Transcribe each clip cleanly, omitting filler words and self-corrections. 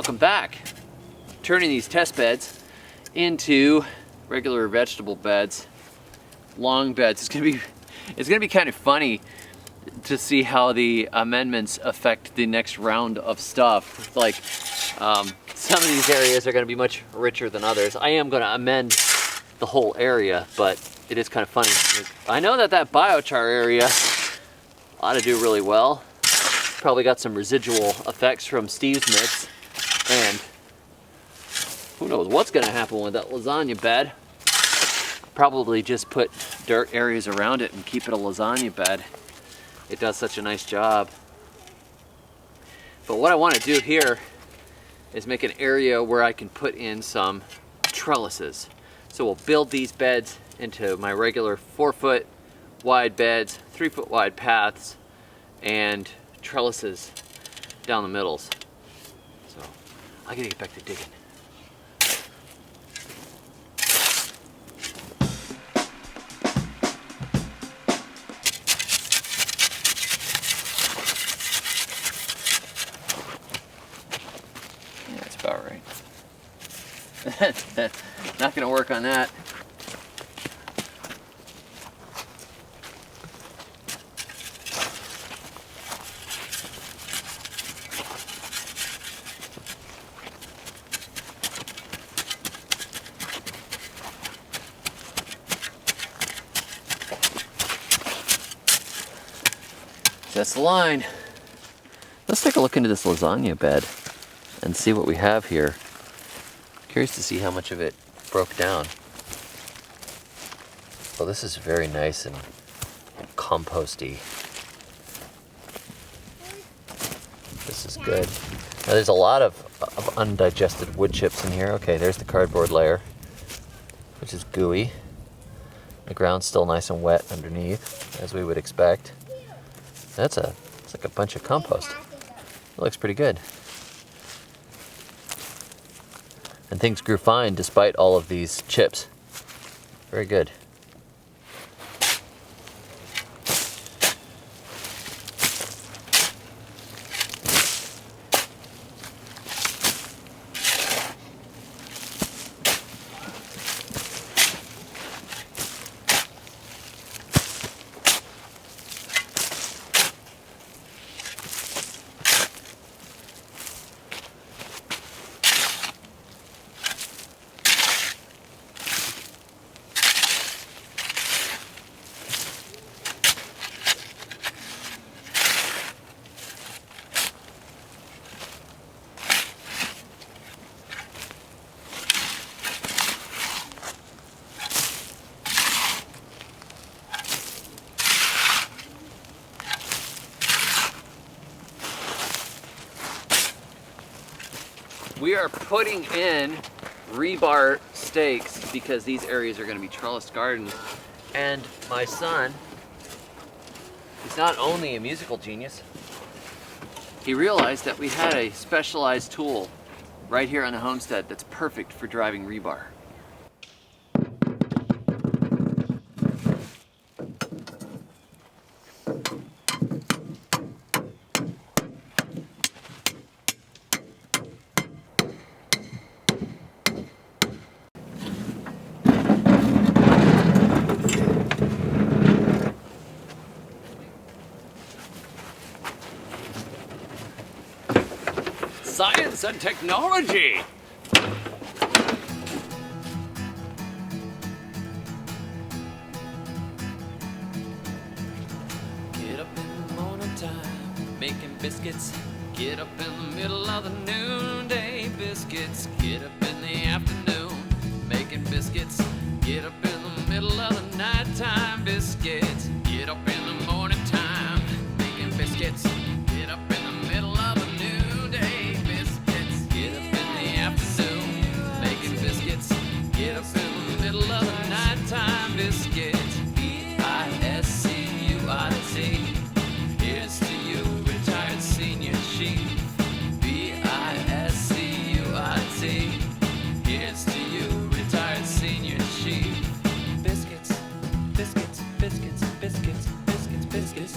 welcome back. Turning these test beds into regular vegetable beds, long beds. It's gonna be kind of funny to see how the amendments affect the next round of stuff. Like some of these areas are gonna be much richer than others. I am gonna amend the whole area, but it is kind of funny. I know that biochar area ought to do really well. Probably got some residual effects from Steve's mix, and who knows what's gonna happen with that lasagna bed. Probably just put dirt areas around it and keep it a lasagna bed. It does such a nice job. But what I want to do here is make an area where I can put in some trellises. So we'll build these beds into my regular 4-foot wide beds, 3-foot wide paths, and trellises down the middles. So I gotta get back to digging. Yeah, that's about right. Not gonna work on that. That's the line. Let's take a look into this lasagna bed and see what we have here. Curious to see how much of it broke down. Well, this is very nice and composty. This is good. Now there's a lot of undigested wood chips in here. Okay, there's the cardboard layer, which is gooey. The ground's still nice and wet underneath, as we would expect. It's like a bunch of compost. It looks pretty good. And things grew fine despite all of these chips. Very good. We are putting in rebar stakes because these areas are going to be trellis gardens. And my son, he's not only a musical genius, he realized that we had a specialized tool right here on the homestead that's perfect for driving rebar. Science and technology! Get up in the morning time, making biscuits. Get up in the middle of the noonday biscuits. Get up in the afternoon, making biscuits. Get up in the middle of the nighttime biscuits. Get up in the morning time, making biscuits. Get up in the middle of the noonday biscuits. Get up in the afternoon, making biscuits. Get up in the middle of the nighttime biscuits. B-I-S-C-U-I-T. Here's to you, retired senior chief. B-I-S-C-U-I-T. Here's to you, retired senior chief. Biscuits, biscuits, biscuits, biscuits, biscuits, biscuits.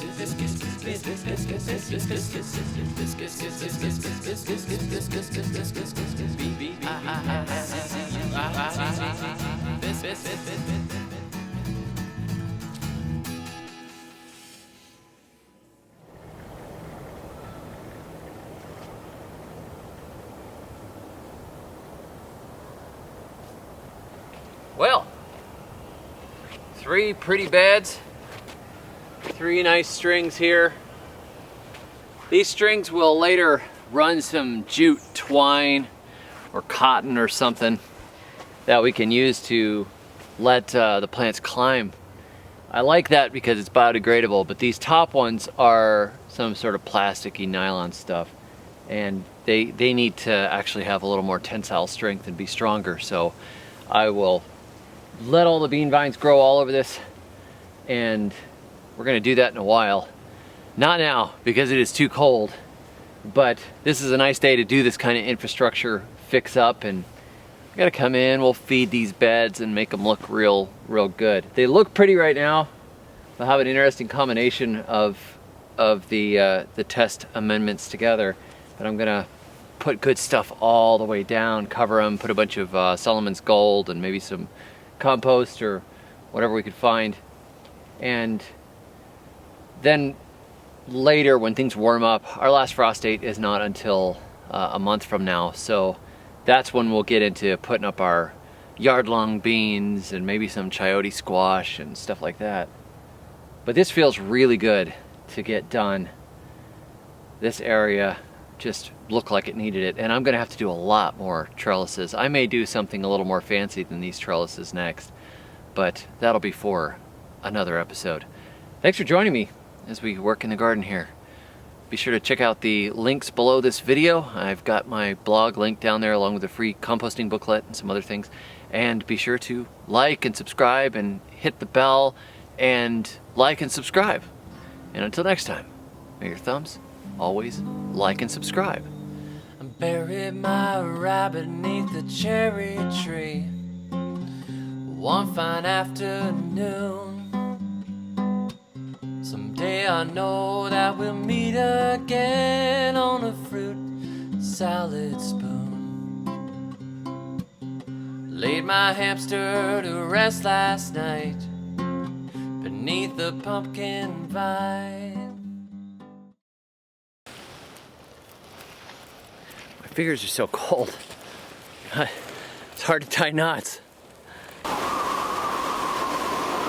Well, 3 pretty beds, 3 nice strings here. These strings will later run some jute twine or cotton or something that we can use to let the plants climb. I like that because it's biodegradable, but these top ones are some sort of plasticky nylon stuff, and they need to actually have a little more tensile strength and be stronger. So I will let all the bean vines grow all over this, and we're gonna do that in a while. Not now, because it is too cold, but this is a nice day to do this kind of infrastructure fix up, and we gotta come in, we'll feed these beds and make them look real good. They look pretty right now. They'll have an interesting combination of the test amendments together, but I'm gonna put good stuff all the way down, cover them, put a bunch of Solomon's Gold and maybe some compost or whatever we could find. And then later, when things warm up, our last frost date is not until a month from now, so that's when we'll get into putting up our yard-long beans and maybe some chayote squash and stuff like that. But this feels really good to get done. This area just looked like it needed it, and I'm gonna have to do a lot more trellises. I may do something a little more fancy than these trellises next, but that'll be for another episode. Thanks for joining me as we work in the garden here. Be sure to check out the links below this video. I've got my blog linked down there along with a free composting booklet and some other things. And be sure to like and subscribe and hit the bell and like and subscribe. And until next time, may your thumbs always like and subscribe. I buried my rabbit beneath the cherry tree one fine afternoon. Someday I know that we'll meet again on a fruit salad spoon. Laid my hamster to rest last night beneath the pumpkin vine. My fingers are so cold. It's hard to tie knots.